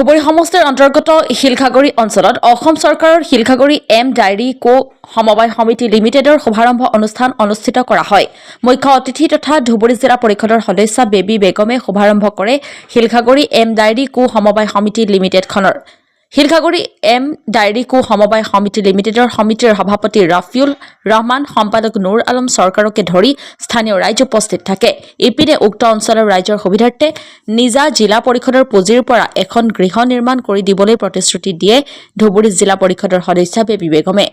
ধুবুৰী সমষ্টিৰ অন্তৰ্গত শিলখাগুৰি অঞ্চলত অসম চৰকাৰৰ শিলখাগুৰি এম ডায়েৰী কো সমবায় সমিতি লিমিটেডৰ শুভাৰম্ভ অনুষ্ঠান অনুষ্ঠিত কৰা হয়। মুখ্য অতিথি তথা ধুবুৰী জিলা পৰিষদৰ সদস্য বেবী বেগমে শুভাৰম্ভ কৰে শিলখাগুৰি এম ডায়েৰী কো সমবায় সমিতি লিমিটেডখনৰ। শিলখাগুৰি এম ডায়েৰী কো সমবায় সমিতি লিমিটেডৰ সমিতিৰ সভাপতি ৰাফিউল ৰহমান, সম্পাদক নুৰ আলম চৰকাৰকে ধৰি স্থানীয় ৰাইজ উপস্থিত থাকে। ইপিনে উক্ত অঞ্চলৰ ৰাইজৰ সুবিধাৰ্থে নিজা জিলা পৰিষদৰ পুঁজিৰ পৰা এখন গৃহ নিৰ্মাণ কৰি দিবলৈ প্ৰতিশ্ৰুতি দিয়ে ধুবুৰী জিলা পৰিষদৰ সদস্য বেবী বেগমে।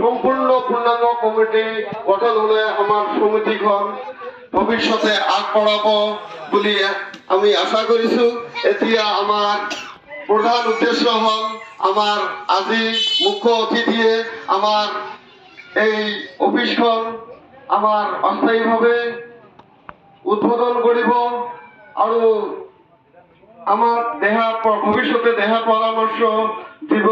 সম্পূৰ্ণ পূৰ্ণাঙ্গ কমিটি গঠন হলে আমাৰ সমিতিখন ভবিষ্যতে আগবঢ়াব বুলি আমি আশা কৰিছো। এতিয়া আমাৰ প্ৰধান উদ্দেশ্য হল আমাৰ আজি মুখ্য অতিথিয়ে আমাৰ এই অফিসখন আমাৰ অস্থায়ীভাৱে উদ্বোধন কৰিব আৰু আমাৰ ভৱিষ্যতে দেহা পৰামৰ্শ দিব।